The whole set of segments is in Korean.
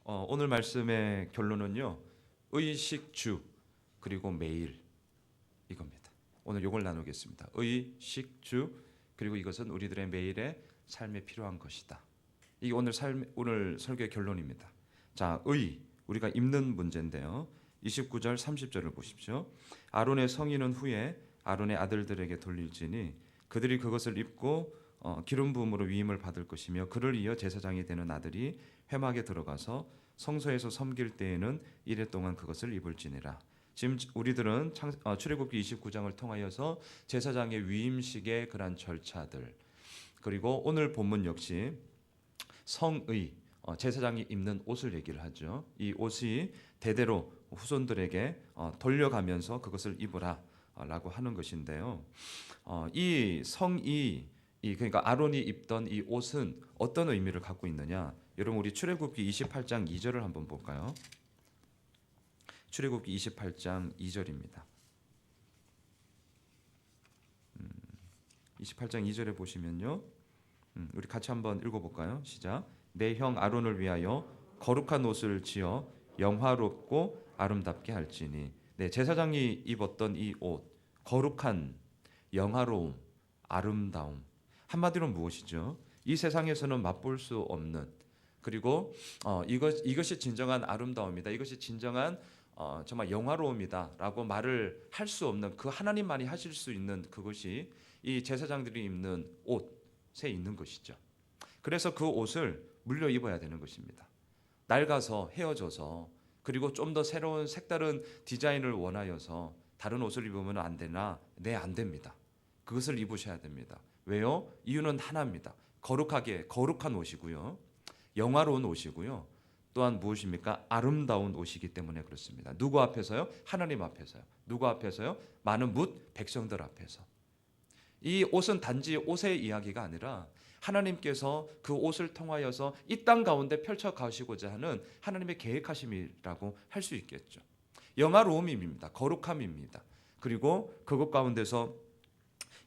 오늘 말씀의 결론은요. 의식주 그리고 매일 이겁니다. 오늘 이걸 나누겠습니다. 의식주 그리고 이것은 우리들의 매일의 삶에 필요한 것이다. 이게 오늘 설교의 결론입니다. 자, 우리가 입는 문제인데요. 29절 30절을 보십시오. 아론의 성인은 후에 아론의 아들들에게 돌릴지니 그들이 그것을 입고 기름 부음으로 위임을 받을 것이며 그를 이어 제사장이 되는 아들이 회막에 들어가서 성소에서 섬길 때에는 이레 동안 그것을 입을지니라. 지금 우리들은 출애굽기 29장을 통하여서 제사장의 위임식의 그러한 절차들, 그리고 오늘 본문 역시 성의, 제사장이 입는 옷을 얘기를 하죠. 이 옷이 대대로 후손들에게 돌려가면서 그것을 입으라 라고 하는 것인데요. 이 성의, 그러니까 아론이 입던 이 옷은 어떤 의미를 갖고 있느냐? 여러분, 우리 출애굽기 28장 2절을 한번 볼까요? 출애굽기 28장 2절입니다. 28장 2절에 보시면요, 우리 같이 한번 읽어볼까요? 시작. 내 형 아론을 위하여 거룩한 옷을 지어 영화롭고 아름답게 할지니. 네, 제사장이 입었던 이 옷, 거룩한, 영화로움, 아름다움. 한마디로 무엇이죠? 이 세상에서는 맛볼 수 없는, 그리고 이것이 진정한 아름다움이다. 이것이 진정한 정말 영화로움이다라고 말을 할 수 없는, 그 하나님만이 하실 수 있는 그것이 이 제사장들이 입는 옷에 있는 것이죠. 그래서 그 옷을 물려 입어야 되는 것입니다. 낡아서 헤어져서, 그리고 좀 더 새로운 색다른 디자인을 원하여서 다른 옷을 입으면 안 되나? 네, 안 됩니다. 그것을 입으셔야 됩니다. 왜요? 이유는 하나입니다. 거룩한 옷이고요, 영화로운 옷이고요, 또한 무엇입니까? 아름다운 옷이기 때문에 그렇습니다. 누구 앞에서요? 하나님 앞에서요. 누구 앞에서요? 많은 백성들 앞에서. 이 옷은 단지 옷의 이야기가 아니라 하나님께서 그 옷을 통하여서 이 땅 가운데 펼쳐 가시고자 하는 하나님의 계획하심이라고 할 수 있겠죠. 영화로움입니다. 거룩함입니다. 그리고 그것 가운데서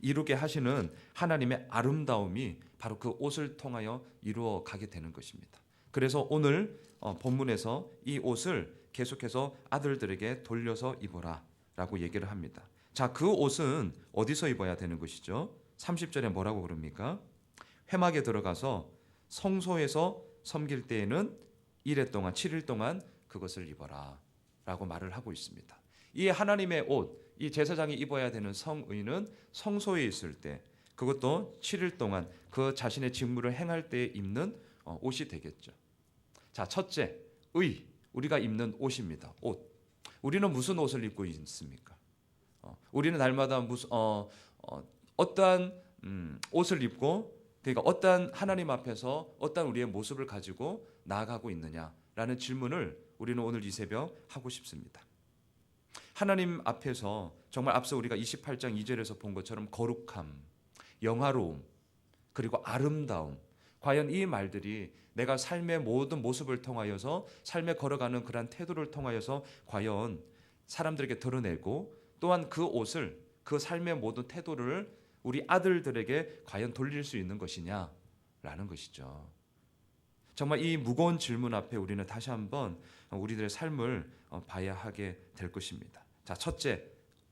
이루게 하시는 하나님의 아름다움이 바로 그 옷을 통하여 이루어 가게 되는 것입니다. 그래서 오늘 본문에서 이 옷을 계속해서 아들들에게 돌려서 입어라 라고 얘기를 합니다. 자, 그 옷은 어디서 입어야 되는 것이죠? 30절에 뭐라고 그럽니까? 회막에 들어가서 성소에서 섬길 때에는 7일 동안 그것을 입어라 라고 말을 하고 있습니다. 이 하나님의 옷, 이 제사장이 입어야 되는 성의는 성소에 있을 때, 그것도 7일 동안 그 자신의 직무를 행할 때 입는 옷이 되겠죠. 자, 첫째, 우리가 입는 옷입니다. 옷. 우리는 무슨 옷을 입고 있습니까? 우리는 날마다 어떠한 옷을 입고, 그러니까 어떠한 하나님 앞에서 어떠한 우리의 모습을 가지고 나아가고 있느냐라는 질문을 우리는 오늘 이 새벽 하고 싶습니다. 하나님 앞에서 정말 앞서 우리가 28장 2절에서 본 것처럼 거룩함, 영화로움, 그리고 아름다움, 과연 이 말들이 내가 삶의 모든 모습을 통하여서 삶에 걸어가는 그러한 태도를 통하여서 과연 사람들에게 드러내고, 또한 그 옷을, 그 삶의 모든 태도를 우리 아들들에게 과연 돌릴 수 있는 것이냐라는 것이죠. 정말 이 무거운 질문 앞에 우리는 다시 한번 우리들의 삶을 봐야 하게 될 것입니다. 자, 첫째,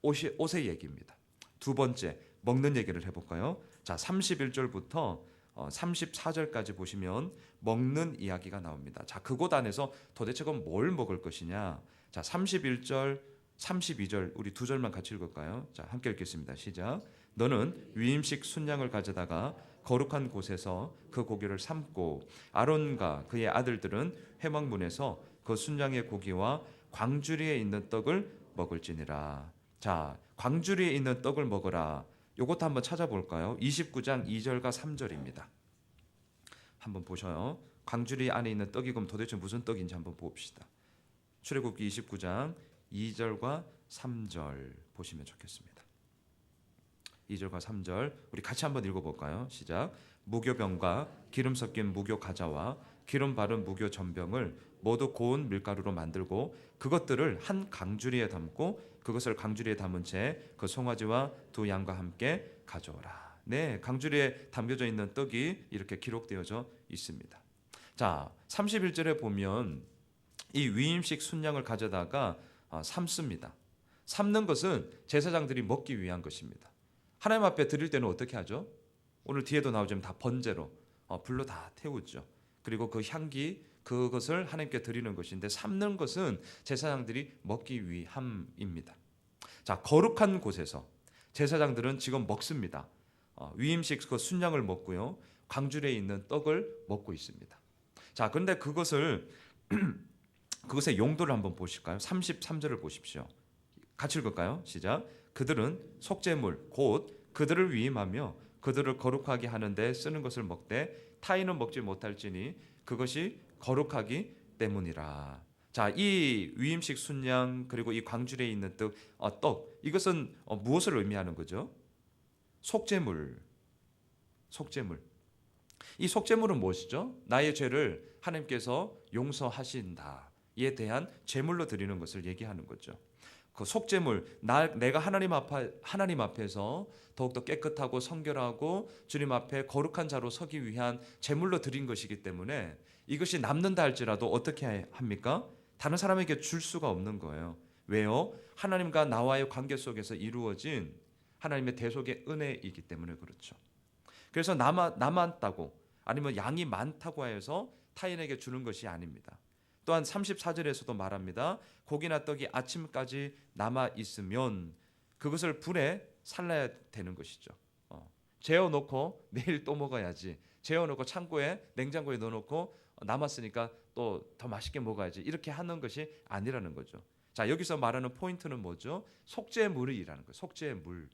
옷의 얘기입니다. 두 번째, 먹는 얘기를 해볼까요? 자, 31절부터 34절까지 보시면 먹는 이야기가 나옵니다. 자, 그곳 안에서 도대체 그건 뭘 먹을 것이냐? 자, 31절, 32절 우리 두 절만 같이 읽을까요? 자, 함께 읽겠습니다. 시작. 너는 위임식 순양을 가져다가 거룩한 곳에서 그 고기를 삶고 아론과 그의 아들들은 회막문에서 그 순양의 고기와 광주리에 있는 떡을 먹을지니라. 자, 광주리에 있는 떡을 먹으라. 요것도 한번 찾아볼까요? 29장 2절과 3절입니다. 한번 보셔요. 광주리 안에 있는 떡이 그럼 도대체 무슨 떡인지 한번 봅시다. 출애굽기 29장 2절과 3절 보시면 좋겠습니다. 2절과 3절 우리 같이 한번 읽어볼까요? 시작. 무교병과 기름 섞인 무교 가자와 기름 바른 무교 전병을 모두 고운 밀가루로 만들고 그것들을 한 강주리에 담고 그것을 강주리에 담은 채 그 송아지와 두 양과 함께 가져오라. 네, 강주리에 담겨져 있는 떡이 이렇게 기록되어져 있습니다. 자, 31절에 보면 이 위임식 순양을 가져다가 삶습니다. 삶는 것은 제사장들이 먹기 위한 것입니다. 하나님 앞에 드릴 때는 어떻게 하죠? 오늘 뒤에도 나오지만 다 번제로 불로 다 태우죠. 그리고 그 향기 그것을 하나님께 드리는 것인데 삶는 것은 제사장들이 먹기 위함입니다. 자, 거룩한 곳에서 제사장들은 지금 먹습니다. 위임식 그 순양을 먹고요. 광주리에 있는 떡을 먹고 있습니다. 자, 그런데 그것의 용도를 한번 보실까요? 33절을 보십시오. 같이 읽을까요? 시작. 그들은 속죄물 곧 그들을 위임하며 그들을 거룩하게 하는데 쓰는 것을 먹되 타인은 먹지 못할지니 그것이 거룩하기 때문이라. 자, 이 위임식 순양 그리고 이 광주리에 있는 떡 이것은 무엇을 의미하는 거죠? 속죄물. 이 속죄물은 무엇이죠? 나의 죄를 하나님께서 용서하신다에 대한 제물로 드리는 것을 얘기하는 거죠. 그 속죄물, 내가 하나님 앞에서 더욱더 깨끗하고 성결하고 주님 앞에 거룩한 자로 서기 위한 제물로 드린 것이기 때문에 이것이 남는다 할지라도 어떻게 합니까? 다른 사람에게 줄 수가 없는 거예요. 왜요? 하나님과 나와의 관계 속에서 이루어진 하나님의 대속의 은혜이기 때문에 그렇죠. 그래서 남았다고 아니면 양이 많다고 해서 타인에게 주는 것이 아닙니다. 또한 34절에서도 말합니다. 고기나 떡이 아침까지 남아 있으면 그것을 불에 살라야 되는 것이죠. 재워놓고 내일 또 먹어야지. 재워놓고 창고에 냉장고에 넣어놓고 남았으니까 또 더 맛있게 먹어야지. 이렇게 하는 것이 아니라는 거죠. 자, 여기서 말하는 포인트는 뭐죠? 속죄물이라는 거예요. 속죄물.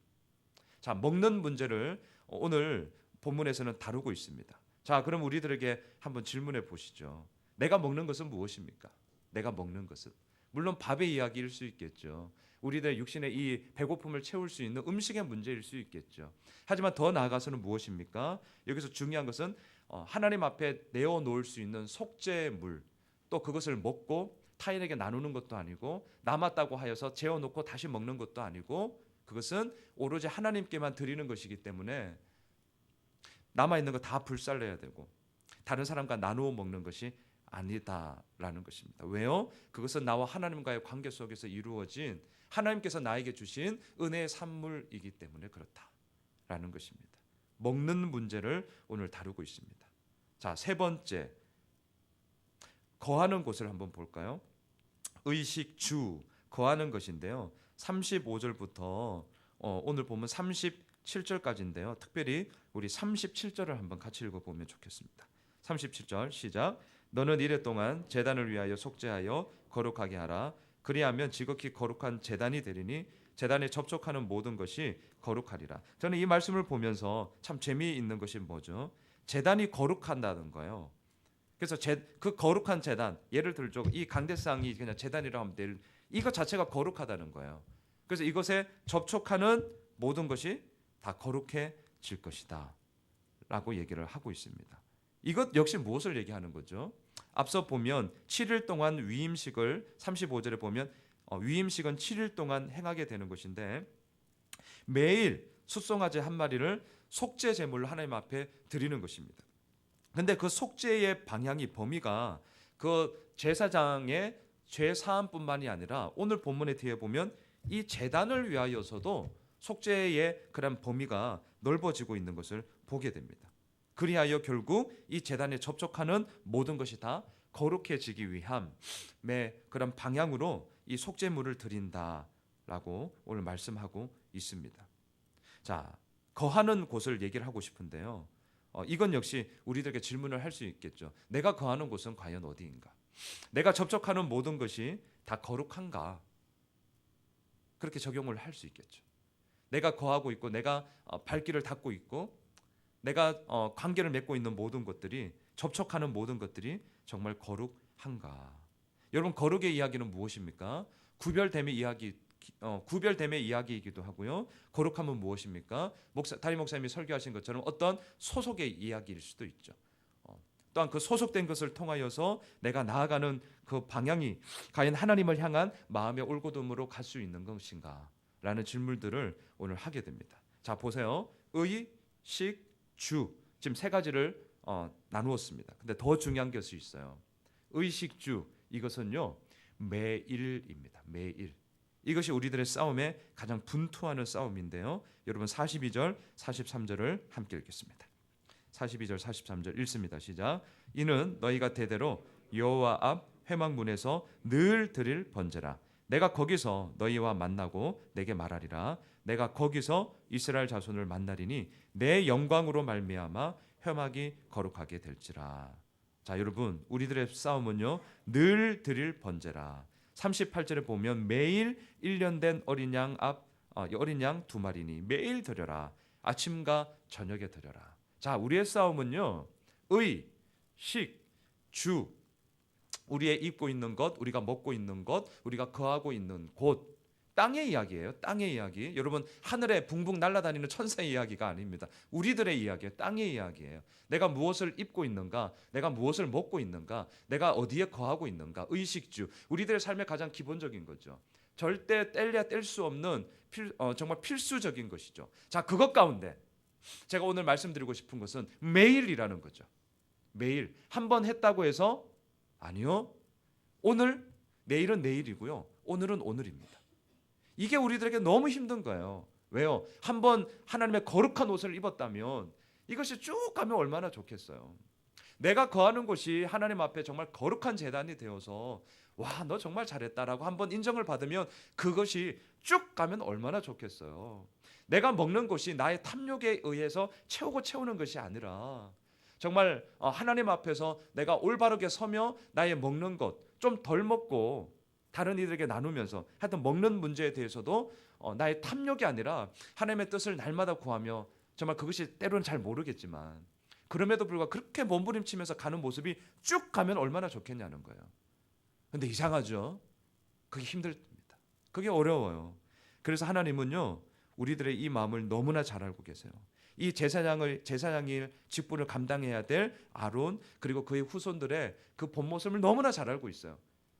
자, 먹는 문제를 오늘 본문에서는 다루고 있습니다. 자, 그럼 우리들에게 한번 질문해 보시죠. 내가 먹는 것은 무엇입니까? 내가 먹는 것은 물론 밥의 이야기일 수 있겠죠. 우리들의 육신의 이 배고픔을 채울 수 있는 음식의 문제일 수 있겠죠. 하지만 더 나아가서는 무엇입니까? 여기서 중요한 것은 하나님 앞에 내어놓을 수 있는 속죄물, 또 그것을 먹고 타인에게 나누는 것도 아니고 남았다고 하여서 재워놓고 다시 먹는 것도 아니고 그것은 오로지 하나님께만 드리는 것이기 때문에 남아있는 거 다 불살려야 되고 다른 사람과 나누어 먹는 것이 아니다라는 것입니다. 왜요? 그것은 나와 하나님과의 관계 속에서 이루어진 하나님께서 나에게 주신 은혜의 산물이기 때문에 그렇다라는 것입니다. 먹는 문제를 오늘 다루고 있습니다. 자, 세 번째, 거하는 곳을 한번 볼까요? 의식주, 거하는 것인데요. 35절부터 오늘 보면 37절까지인데요. 특별히 우리 37절을 한번 같이 읽어보면 좋겠습니다. 37절 시작. 너는 이래 동안 제단을 위하여 속죄하여 거룩하게 하라. 그리하면 지극히 거룩한 제단이 되리니 제단에 접촉하는 모든 것이 거룩하리라. 저는 이 말씀을 보면서 참 재미있는 것이 뭐죠? 제단이 거룩한다는 거예요. 그래서 그 거룩한 제단, 예를 들죠. 이 강대상이 그냥 제단이라고 하면 이것 자체가 거룩하다는 거예요. 그래서 이것에 접촉하는 모든 것이 다 거룩해질 것이다 라고 얘기를 하고 있습니다. 이것 역시 무엇을 얘기하는 거죠? 앞서 보면 7일 동안 위임식을 35절에 보면 위임식은 7일 동안 행하게 되는 것인데 매일 숫송아지 한 마리를 속죄 제물로 하나님 앞에 드리는 것입니다. 근데 그 속죄의 방향이 범위가 그 제사장의 죄 사함뿐만이 아니라 오늘 본문의 뒤에 보면 이 제단을 위하여서도 속죄의 그런 범위가 넓어지고 있는 것을 보게 됩니다. 그리하여 결국 이 제단에 접촉하는 모든 것이 다 거룩해지기 위함의 그런 방향으로 이 속죄물을 드린다라고 오늘 말씀하고 있습니다. 자, 거하는 곳을 얘기를 하고 싶은데요. 이건 역시 우리들에게 질문을 할 수 있겠죠. 내가 거하는 곳은 과연 어디인가? 내가 접촉하는 모든 것이 다 거룩한가? 그렇게 적용을 할 수 있겠죠. 내가 거하고 있고 내가 발길을 닫고 있고 내가 관계를 맺고 있는 모든 것들이 접촉하는 모든 것들이 정말 거룩한가? 여러분 거룩의 이야기는 무엇입니까? 구별됨의 이야기이기도 하고요. 거룩함은 무엇입니까? 담임 목사님이 설교하신 것처럼 어떤 소속의 이야기일 수도 있죠. 또한 그 소속된 것을 통하여서 내가 나아가는 그 방향이 과연 하나님을 향한 마음의 올곧음으로 갈 수 있는 것인가? 라는 질문들을 오늘 하게 됩니다. 자, 보세요. 의, 식, 주 지금 세 가지를 나누었습니다. 근데 더 중요한 것이 있어요. 의식주, 이것은요 매일입니다. 매일. 이것이 우리들의 싸움에 가장 분투하는 싸움인데요. 여러분 42절, 43절을 함께 읽겠습니다. 42절, 43절 읽습니다. 시작. 이는 너희가 대대로 여호와 앞 회막문에서 늘 드릴 번제라. 내가 거기서 너희와 만나고 내게 말하리라. 내가 거기서 이스라엘 자손을 만나리니 내 영광으로 말미암아 회막이 거룩하게 될지라. 자, 여러분 우리들의 싸움은요 늘 드릴 번제라. 38절에 보면 매일 1년 된 어린 양 어린 양 2마리니 매일 드려라. 아침과 저녁에 드려라. 자, 우리의 싸움은요 의, 식, 주, 우리의 입고 있는 것, 우리가 먹고 있는 것, 우리가 거하고 있는 곳, 땅의 이야기예요. 땅의 이야기. 여러분 하늘에 붕붕 날아다니는 천사의 이야기가 아닙니다. 우리들의 이야기예요. 땅의 이야기예요. 내가 무엇을 입고 있는가, 내가 무엇을 먹고 있는가, 내가 어디에 거하고 있는가. 의식주, 우리들의 삶의 가장 기본적인 거죠. 절대 뗄래야 뗄 수 없는 정말 필수적인 것이죠. 자, 그것 가운데 제가 오늘 말씀드리고 싶은 것은 매일이라는 거죠. 매일 한 번 했다고 해서 아니요. 오늘, 내일은 내일이고요. 오늘은 오늘입니다. 이게 우리들에게 너무 힘든 거예요. 왜요? 한번 하나님의 거룩한 옷을 입었다면 이것이 쭉 가면 얼마나 좋겠어요. 내가 거하는 곳이 하나님 앞에 정말 거룩한 제단이 되어서 와, 너 정말 잘했다라고 한번 인정을 받으면 그것이 쭉 가면 얼마나 좋겠어요. 내가 먹는 것이 나의 탐욕에 의해서 채우는 것이 아니라 정말 하나님 앞에서 내가 올바르게 서며 나의 먹는 것 좀 덜 먹고 다른 이들에게 나누면서 하여튼 먹는 문제에 대해서도 나의 탐욕이 아니라 하나님의 뜻을 날마다 구하며 정말 그것이 때로는 잘 모르겠지만 그럼에도 불구하고 그렇게 몸부림치면서 가는 모습이 쭉 가면 얼마나 좋겠냐는 거예요. 근데 이상하죠. 그게 힘듭니다. 그게 어려워요. 그래서 하나님은요 우리들의 이 마음을 너무나 잘 알고 계세요. 이 제사장일 직분을 감당해야 될 아론 그리고 그의 후손들의 그 본 모습을 너무나 잘 알고 있어요.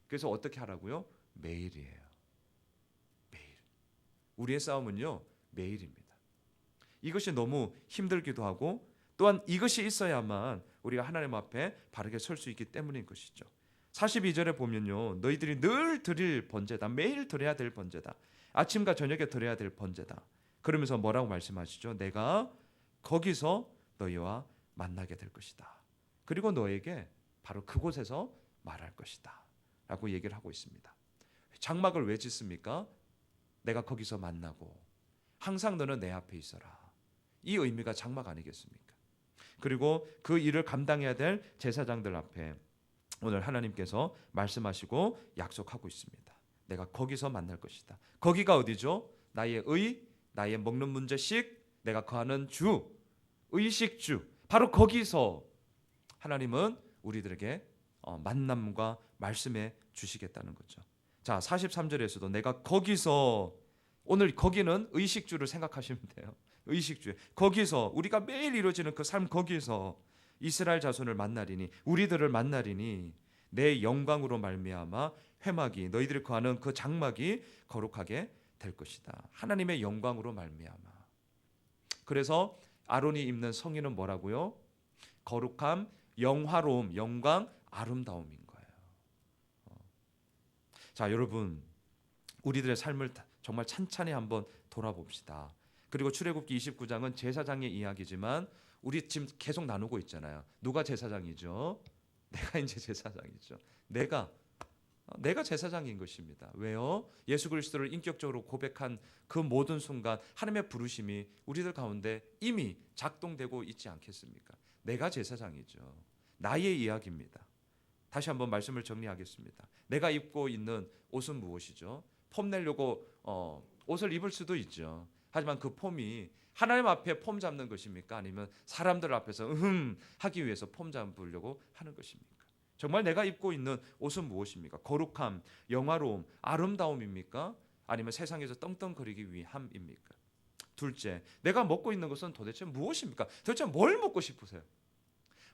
그래서 어떻게 하라고요? 매일이에요. 매일. 우리의 싸움은요 매일입니다. 이것이 너무 힘들기도 하고 또한 이것이 있어야만 우리가 하나님 앞에 바르게 설 수 있기 때문인 것이죠. 42절에 보면요 너희들이 늘 드릴 번제다. 매일 드려야 될 번제다. 아침과 저녁에 드려야 될 번제다. 그러면서 뭐라고 말씀하시죠? 내가 거기서 너희와 만나게 될 것이다. 그리고 너에게 바로 그곳에서 말할 것이다 라고 얘기를 하고 있습니다. 장막을 왜 짓습니까? 내가 거기서 만나고 항상 너는 내 앞에 있어라. 이 의미가 장막 아니겠습니까? 그리고 그 일을 감당해야 될 제사장들 앞에 오늘 하나님께서 말씀하시고 약속하고 있습니다. 내가 거기서 만날 것이다. 거기가 어디죠? 나의 의, 나의 먹는 문제식, 내가 거하는 주, 의식주, 바로 거기서 하나님은 우리들에게 만남과 말씀해 주시겠다는 거죠. 자, 43절에서도 내가 거기서, 오늘 거기는 의식주를 생각하시면 돼요. 의식주. 거기서 우리가 매일 이루어지는 그 삶, 거기서 이스라엘 자손을 만나리니, 우리들을 만나리니 내 영광으로 말미암아 회막이, 너희들이 거하는 그 장막이 거룩하게 될 것이다. 하나님의 영광으로 말미암아. 그래서 아론이 입는 성의는 뭐라고요? 거룩함, 영화로움, 영광, 아름다움인 거예요. 자, 여러분, 우리들의 삶을 정말 찬찬히 한번 돌아봅시다. 그리고 출애굽기 29장은 제사장의 이야기지만 우리 지금 계속 나누고 있잖아요. 누가 제사장이죠? 내가 이제 제사장이죠. 내가 제사장인 것입니다. 왜요? 예수 그리스도를 인격적으로 고백한 그 모든 순간 하나님의 부르심이 우리들 가운데 이미 작동되고 있지 않겠습니까? 내가 제사장이죠. 나의 이야기입니다. 다시 한번 말씀을 정리하겠습니다. 내가 입고 있는 옷은 무엇이죠? 폼 내려고 옷을 입을 수도 있죠. 하지만 그 폼이 하나님 앞에 폼 잡는 것입니까? 아니면 사람들 앞에서 하기 위해서 폼 잡으려고 하는 것입니까? 정말 내가 입고 있는 옷은 무엇입니까? 거룩함, 영화로움, 아름다움입니까? 아니면 세상에서 떵떵거리기 위함입니까? 둘째, 내가 먹고 있는 것은 도대체 무엇입니까? 도대체 뭘 먹고 싶으세요?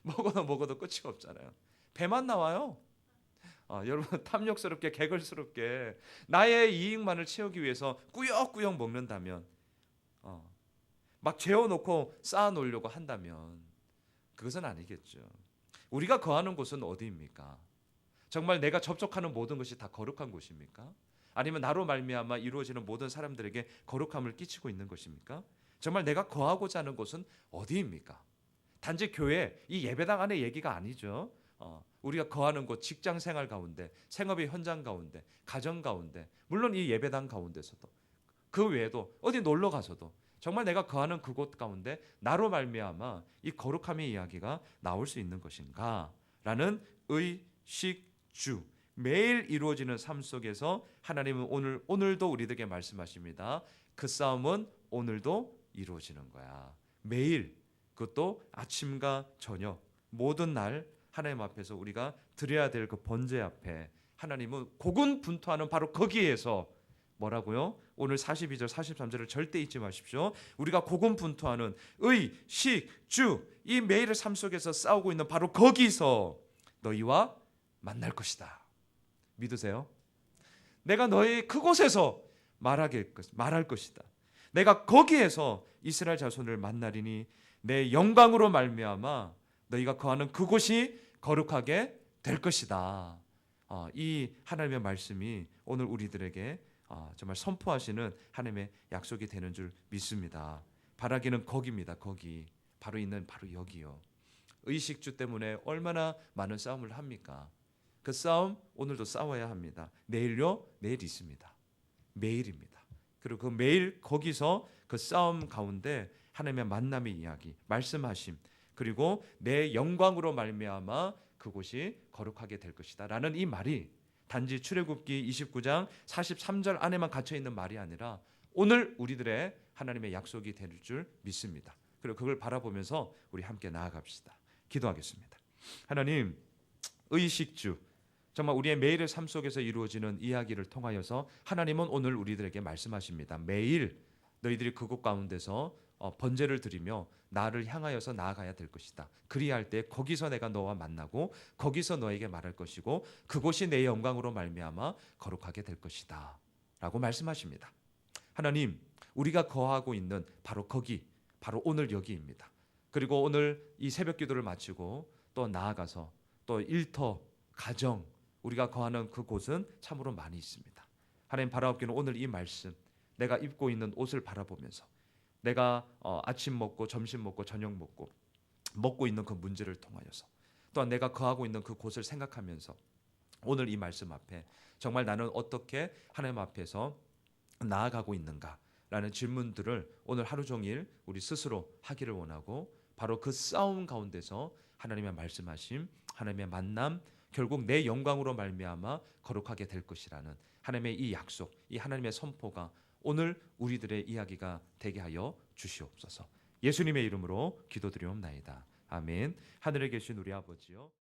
먹어도 끝이 없잖아요. 배만 나와요. 여러분 탐욕스럽게 개걸스럽게 나의 이익만을 채우기 위해서 꾸역꾸역 먹는다면 막 재워놓고 쌓아놓으려고 한다면 그것은 아니겠죠. 우리가 거하는 곳은 어디입니까? 정말 내가 접촉하는 모든 것이 다 거룩한 곳입니까? 아니면 나로 말미암아 이루어지는 모든 사람들에게 거룩함을 끼치고 있는 것입니까? 정말 내가 거하고자 하는 곳은 어디입니까? 단지 교회, 이 예배당 안의 얘기가 아니죠. 우리가 거하는 곳, 직장 생활 가운데, 생업의 현장 가운데, 가정 가운데, 물론 이 예배당 가운데서도, 그 외에도 어디 놀러 가서도 정말 내가 거하는 그곳 가운데 나로 말미암아 이 거룩함의 이야기가 나올 수 있는 것인가? 라는 의식주, 매일 이루어지는 삶 속에서 하나님은 오늘도 우리들에게 말씀하십니다. 그 싸움은 오늘도 이루어지는 거야. 매일, 그것도 아침과 저녁, 모든 날 하나님 앞에서 우리가 드려야 될 그 번제 앞에 하나님은 고군분투하는 바로 거기에서 뭐라고요? 오늘 42절 43절을 절대 잊지 마십시오. 우리가 고군분투하는 의식주, 이 매일의 삶 속에서 싸우고 있는 바로 거기서 너희와 만날 것이다. 믿으세요? 내가 너희 그곳에서 말할 것이다. 내가 거기에서 이스라엘 자손을 만나리니 내 영광으로 말미암아 너희가 거하는 그곳이 거룩하게 될 것이다. 이 하나님의 말씀이 오늘 우리들에게 정말 선포하시는 하나님의 약속이 되는 줄 믿습니다. 바라기는 거기입니다. 거기 바로 있는 바로 여기요. 의식주 때문에 얼마나 많은 싸움을 합니까? 그 싸움 오늘도 싸워야 합니다. 내일요? 내일 있습니다. 매일입니다. 그리고 그 매일 거기서 그 싸움 가운데 하나님의 만남의 이야기, 말씀하심, 그리고 내 영광으로 말미암아 그곳이 거룩하게 될 것이다 라는 이 말이 단지 출애굽기 29장 43절 안에만 갇혀 있는 말이 아니라 오늘 우리들의 하나님의 약속이 될 줄 믿습니다. 그리고 그걸 바라보면서 우리 함께 나아갑시다. 기도하겠습니다. 하나님, 의식주, 정말 우리의 매일의 삶 속에서 이루어지는 이야기를 통하여서 하나님은 오늘 우리들에게 말씀하십니다. 매일 너희들이 그곳 가운데서 번제를 드리며 나를 향하여서 나아가야 될 것이다. 그리할 때 거기서 내가 너와 만나고 거기서 너에게 말할 것이고 그곳이 내 영광으로 말미암아 거룩하게 될 것이다 라고 말씀하십니다. 하나님, 우리가 거하고 있는 바로 거기, 바로 오늘 여기입니다. 그리고 오늘 이 새벽 기도를 마치고 또 나아가서 또 일터, 가정, 우리가 거하는 그곳은 참으로 많이 있습니다. 하나님, 바라옵기는 오늘 이 말씀, 내가 입고 있는 옷을 바라보면서 내가 아침 먹고 점심 먹고 저녁 먹고 있는 그 문제를 통하여서 또한 내가 거하고 있는 그곳을 생각하면서 오늘 이 말씀 앞에 정말 나는 어떻게 하나님 앞에서 나아가고 있는가라는 질문들을 오늘 하루 종일 우리 스스로 하기를 원하고 바로 그 싸움 가운데서 하나님의 말씀하심, 하나님의 만남, 결국 내 영광으로 말미암아 거룩하게 될 것이라는 하나님의 이 약속, 이 하나님의 선포가 오늘 우리들의 이야기가 되게 하여 주시옵소서. 예수님의 이름으로 기도드리옵나이다. 아멘. 하늘에 계신 우리 아버지요.